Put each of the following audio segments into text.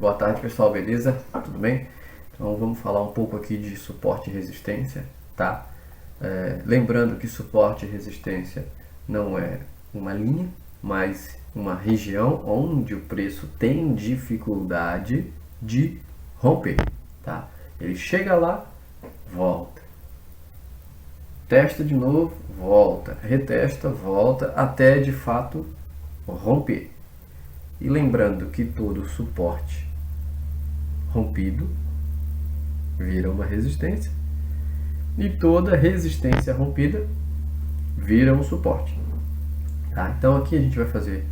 Boa tarde, pessoal, beleza? Tudo bem? Então vamos falar um pouco aqui de suporte e resistência, tá? Lembrando que suporte e resistência não é uma linha, mas uma região onde o preço tem dificuldade de romper, tá? Ele chega lá, volta, testa de novo, volta, retesta, volta, até de fato romper. E lembrando que todo suporte rompido vira uma resistência e toda resistência rompida vira um suporte. Tá? Então aqui a gente vai fazer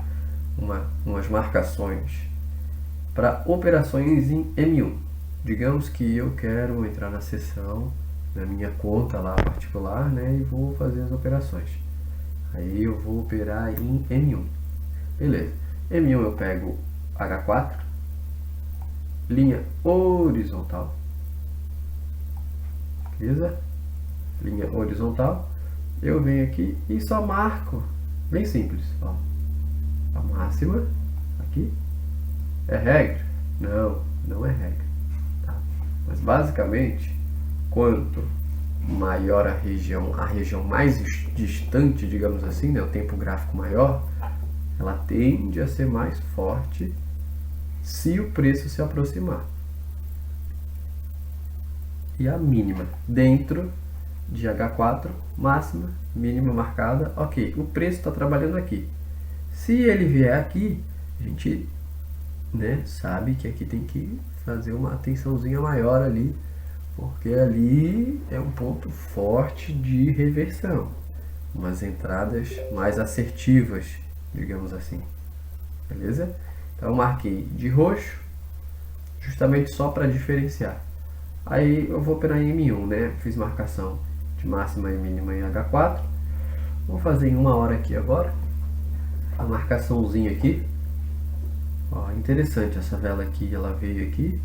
umas marcações para operações em M1. Digamos que eu quero entrar na sessão, na minha conta lá particular, né, e vou fazer as operações. Aí eu vou operar em M1. Beleza. M1 eu pego H4, linha horizontal, beleza? Linha horizontal, eu venho aqui e só marco, bem simples, ó, a máxima, aqui, é regra? Não, não é regra, tá? Mas basicamente, quanto maior a região mais distante, digamos assim, né, o tempo gráfico maior, ela tende a ser mais forte se o preço se aproximar. E a mínima dentro de H4, máxima, mínima marcada, ok, o preço está trabalhando aqui. Se ele vier aqui, a gente, né, sabe que aqui tem que fazer uma atençãozinha maior ali, porque ali é um ponto forte de reversão, umas entradas mais assertivas, digamos assim, beleza? Então eu marquei de roxo, justamente só para diferenciar. Aí eu vou operar em M1, né? Fiz marcação de máxima e mínima em H4. Vou fazer em 1 hora aqui agora. A marcaçãozinha aqui. Ó, interessante essa vela aqui, ela veio aqui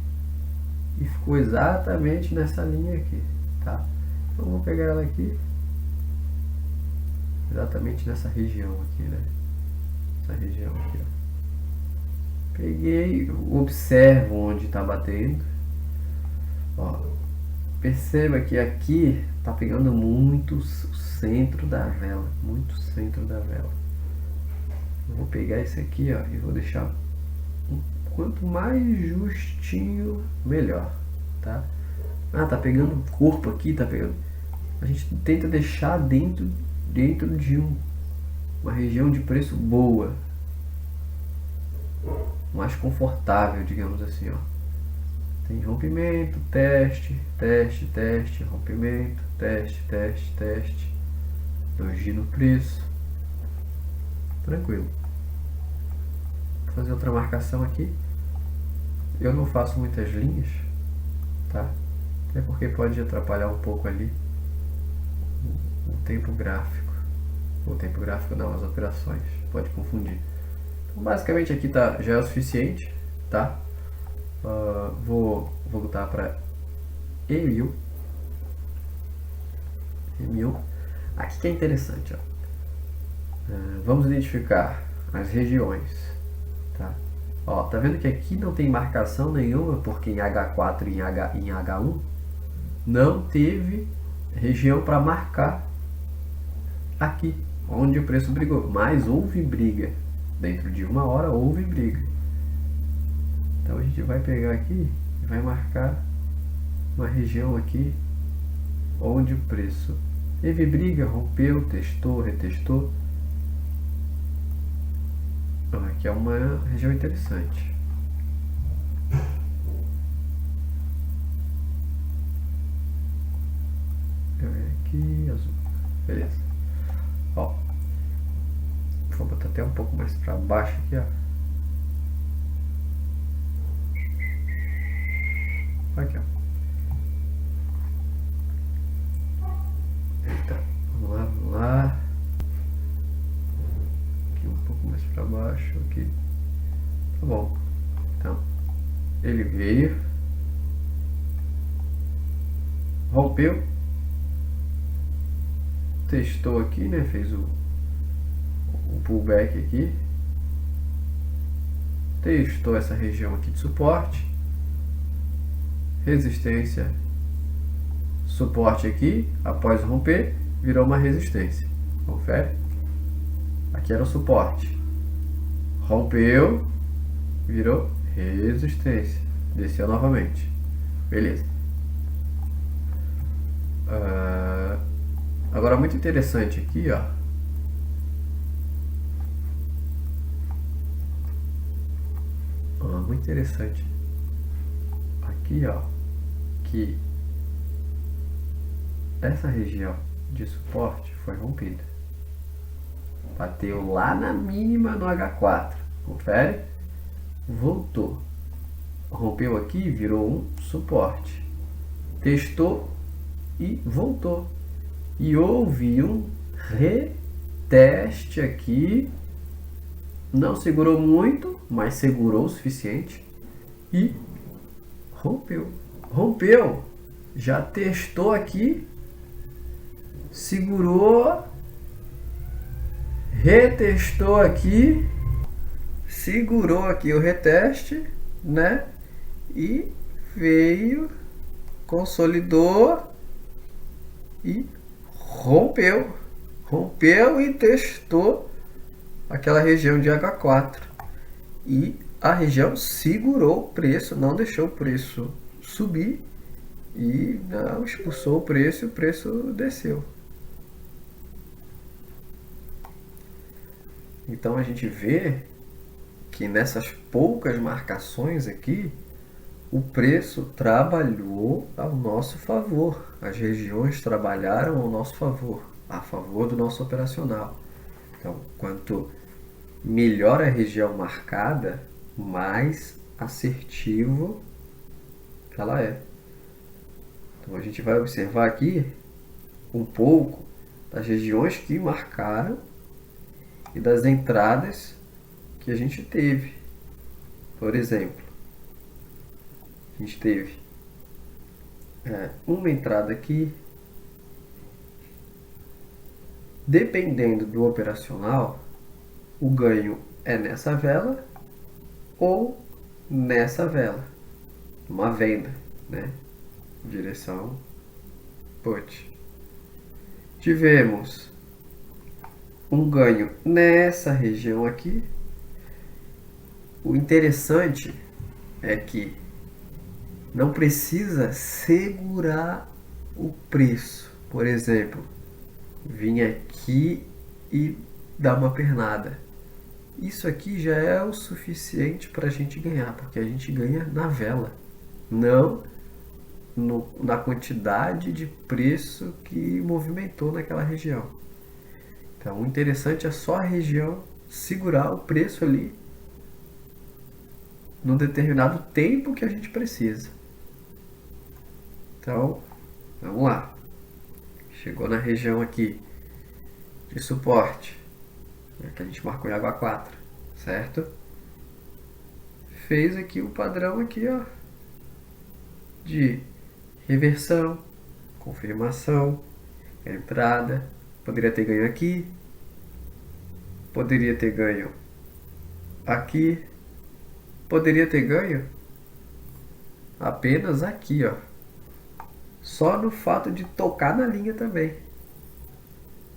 e ficou exatamente nessa linha aqui, tá? Então vou pegar ela aqui, exatamente nessa região aqui, né? Essa região aqui, ó. Peguei, observo onde está batendo. Ó, perceba que aqui está pegando muito o centro da vela, muito centro da vela. Eu vou pegar esse aqui, ó, e vou deixar quanto mais justinho, melhor, tá? Ah, tá pegando corpo aqui, tá pegando. A gente tenta deixar dentro de uma região de preço boa, mais confortável, digamos assim, ó. Tem rompimento, teste, teste, teste, rompimento, teste, teste, teste, doji no preço, tranquilo. Vou fazer outra marcação aqui. Eu não faço muitas linhas, tá? Até porque pode atrapalhar um pouco ali o tempo gráfico. O tempo gráfico não, as operações, pode confundir. Então, basicamente aqui tá, já é o suficiente, tá? Vou voltar para M1. Aqui que é interessante, ó. Vamos identificar as regiões, tá? Ó, tá vendo que aqui não tem marcação nenhuma, porque em H4 e em H1 não teve região para marcar aqui, onde o preço brigou. Mas houve briga. Dentro de 1 hora houve briga. Então a gente vai pegar aqui e vai marcar uma região aqui onde o preço teve briga, rompeu, testou, retestou. Aqui é uma região interessante. Eu venho aqui, azul. Beleza. Ó, vou botar até um pouco mais para baixo aqui, ó. Aqui, ó. Eita, vamos lá. Aqui um pouco mais para baixo, aqui. Tá bom. Então, ele veio, rompeu, testou aqui, né? Fez o pullback aqui, testou essa região aqui de suporte, resistência, suporte aqui, após romper, virou uma resistência. Confere? Aqui era o suporte, rompeu, virou resistência, desceu novamente. Beleza. Agora, muito interessante aqui, ó. Muito interessante aqui, ó, que essa região de suporte foi rompida. Bateu lá na mínima no H4. Confere? Voltou. Rompeu aqui, virou um suporte. Testou e voltou. E houve um reteste aqui. Não segurou muito, mas segurou o suficiente. E rompeu. Rompeu. Já testou aqui. Segurou. Retestou aqui. Segurou aqui o reteste, né? E veio, consolidou e rompeu. Rompeu e testou aquela região de H4. E a região segurou o preço, não deixou o preço subir e não expulsou o preço desceu. Então a gente vê que nessas poucas marcações aqui, o preço trabalhou ao nosso favor. As regiões trabalharam ao nosso favor, a favor do nosso operacional. Então, quanto melhor a região marcada, mais assertivo ela é. Então, a gente vai observar aqui um pouco das regiões que marcaram e das entradas que a gente teve. Por exemplo, a gente teve uma entrada aqui. Dependendo do operacional, o ganho é nessa vela ou nessa vela. Uma venda, né? Direção put. Tivemos um ganho nessa região aqui. O interessante é que não precisa segurar o preço. Por exemplo, vim aqui e dar uma pernada. Isso aqui já é o suficiente para a gente ganhar, porque a gente ganha na vela, não na quantidade de preço que movimentou naquela região. Então, o interessante é só a região segurar o preço ali num determinado tempo que a gente precisa. Então, vamos lá. Chegou na região aqui de suporte, que a gente marcou em H4, certo? Fez aqui o padrão aqui, ó, de reversão, confirmação, entrada. Poderia ter ganho aqui, poderia ter ganho aqui, poderia ter ganho apenas aqui, ó. Só no fato de tocar na linha também.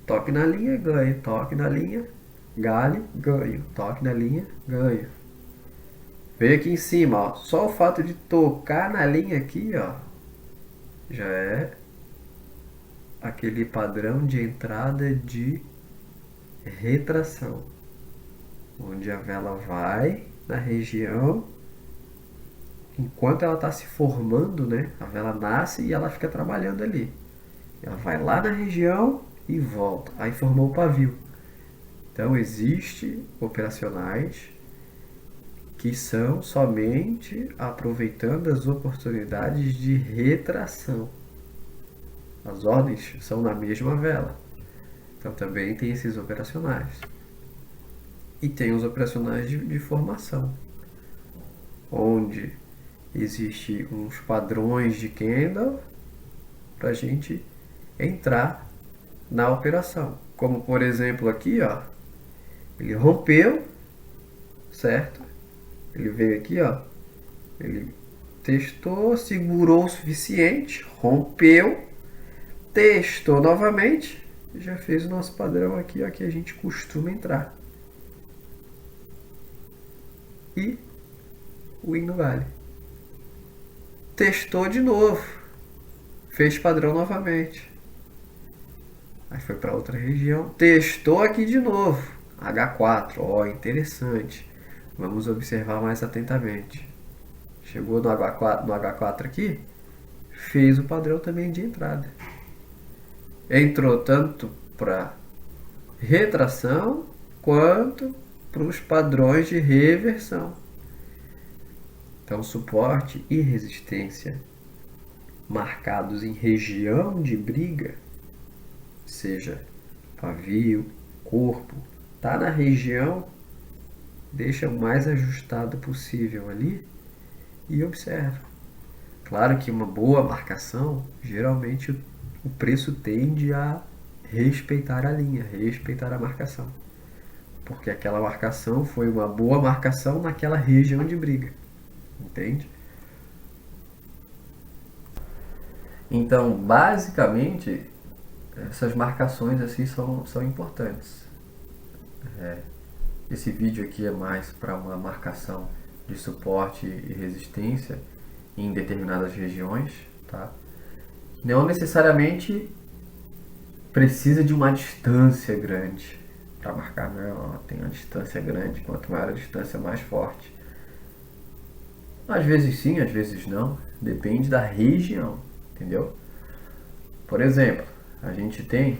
Toque na linha, ganho. Toque na linha, gale, ganho. Toque na linha, ganho. Veio aqui em cima, ó. Só o fato de tocar na linha aqui, ó, já é aquele padrão de entrada de retração, onde a vela vai na região. Enquanto ela está se formando, né, a vela nasce e ela fica trabalhando ali. Ela vai lá na região e volta. Aí formou o pavio. Então, existem operacionais que são somente aproveitando as oportunidades de retração. As ordens são na mesma vela. Então, também tem esses operacionais. E tem os operacionais de formação, onde existem uns padrões de candle para a gente entrar na operação. Como, por exemplo, aqui, ó, ele rompeu, certo? Ele veio aqui, ó. Ele testou, segurou o suficiente, rompeu, testou novamente, e já fez o nosso padrão aqui, ó, que a gente costuma entrar. E o in no vale. Testou de novo, fez padrão novamente. Aí foi para outra região, testou aqui de novo, H4, ó, interessante. Vamos observar mais atentamente. Chegou no H4 aqui, fez o padrão também de entrada. Entrou tanto para retração quanto para os padrões de reversão. Então, suporte e resistência marcados em região de briga, seja pavio, corpo, tá na região, deixa o mais ajustado possível ali e observa. Claro que uma boa marcação, geralmente o preço tende a respeitar a linha, respeitar a marcação. Porque aquela marcação foi uma boa marcação naquela região de briga. Entende? Então, basicamente, essas marcações assim são importantes. Esse vídeo aqui é mais para uma marcação de suporte e resistência em determinadas regiões, tá? Não necessariamente precisa de uma distância grande para marcar, não. Tem uma distância grande, quanto maior a distância, mais forte. Às vezes sim, às vezes não, depende da região, entendeu? Por exemplo, a gente tem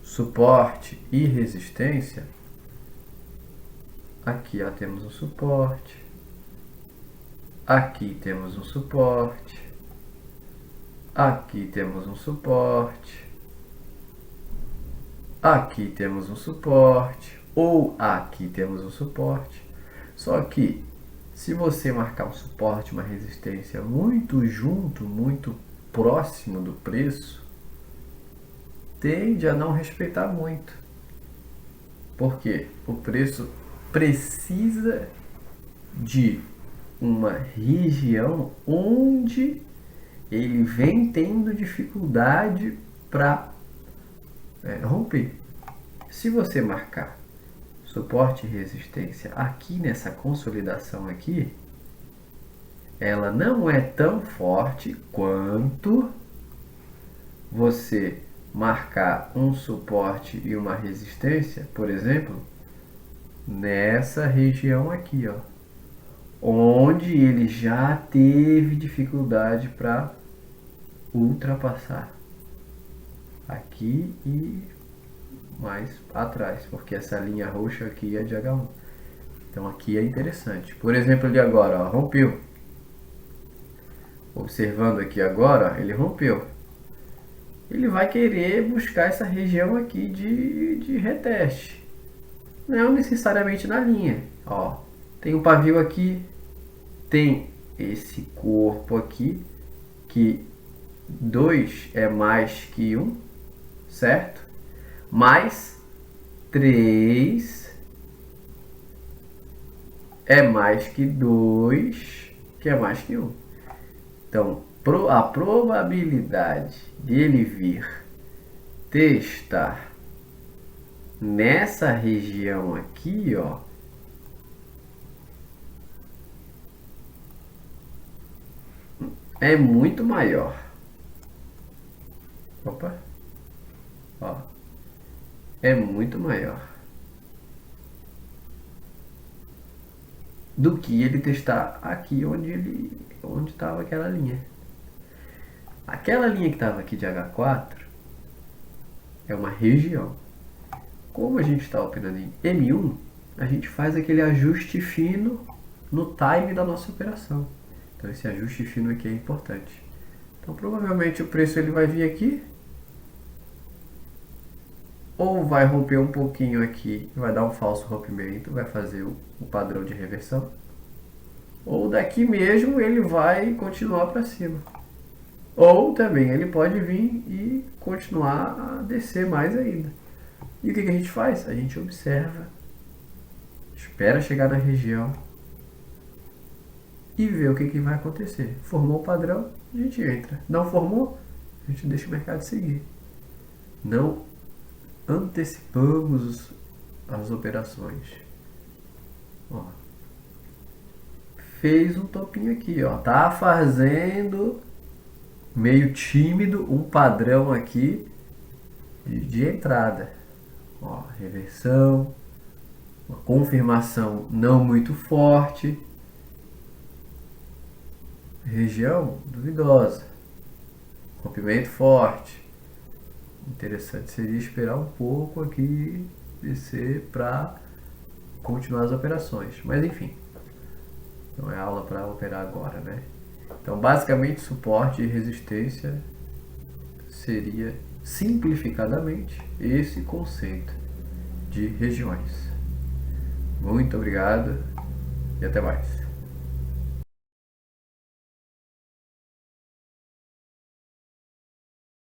suporte e resistência. Aqui ó, temos um suporte, aqui temos um suporte, aqui temos um suporte, aqui temos um suporte, ou aqui temos um suporte. Só que se você marcar um suporte, uma resistência muito junto, muito próximo do preço, tende a não respeitar muito. Porque o preço precisa de uma região onde ele vem tendo dificuldade para romper. Se você marcar suporte e resistência aqui nessa consolidação aqui, ela não é tão forte quanto você marcar um suporte e uma resistência, por exemplo, nessa região aqui, ó, onde ele já teve dificuldade para ultrapassar aqui e mais atrás, porque essa linha roxa aqui é de H1. Então aqui é interessante. Por exemplo, ali agora, ó, rompeu. Observando aqui agora, ó, ele rompeu. Ele vai querer buscar essa região aqui de reteste. Não necessariamente na linha. Ó, tem um pavio aqui, tem esse corpo aqui, que 2 é mais que 1, certo? Mais 3 é mais que 2, que é mais que 1. Então, a probabilidade dele vir testar nessa região aqui, ó, é muito maior. Opa. Ó. É muito maior do que ele testar aqui onde estava aquela linha. Aquela linha que estava aqui de H4 é uma região. Como a gente está operando em M1, a gente faz aquele ajuste fino no time da nossa operação. Então esse ajuste fino aqui é importante. Então provavelmente o preço ele vai vir aqui, ou vai romper um pouquinho aqui, vai dar um falso rompimento, vai fazer o padrão de reversão, ou daqui mesmo ele vai continuar para cima, ou também ele pode vir e continuar a descer mais ainda. E o que a gente faz? A gente observa espera chegar na região e vê o que vai acontecer. Formou o padrão, a gente entra. Não formou, a gente deixa o mercado seguir. Não antecipamos as operações. Ó, fez um topinho aqui, ó. Tá fazendo meio tímido um padrão aqui de entrada. Ó, reversão, uma confirmação não muito forte. Região duvidosa. Rompimento forte. Interessante seria esperar um pouco aqui descer para continuar as operações. Mas enfim, não é aula para operar agora, né? Então, basicamente, suporte e resistência seria, simplificadamente, esse conceito de regiões. Muito obrigado e até mais.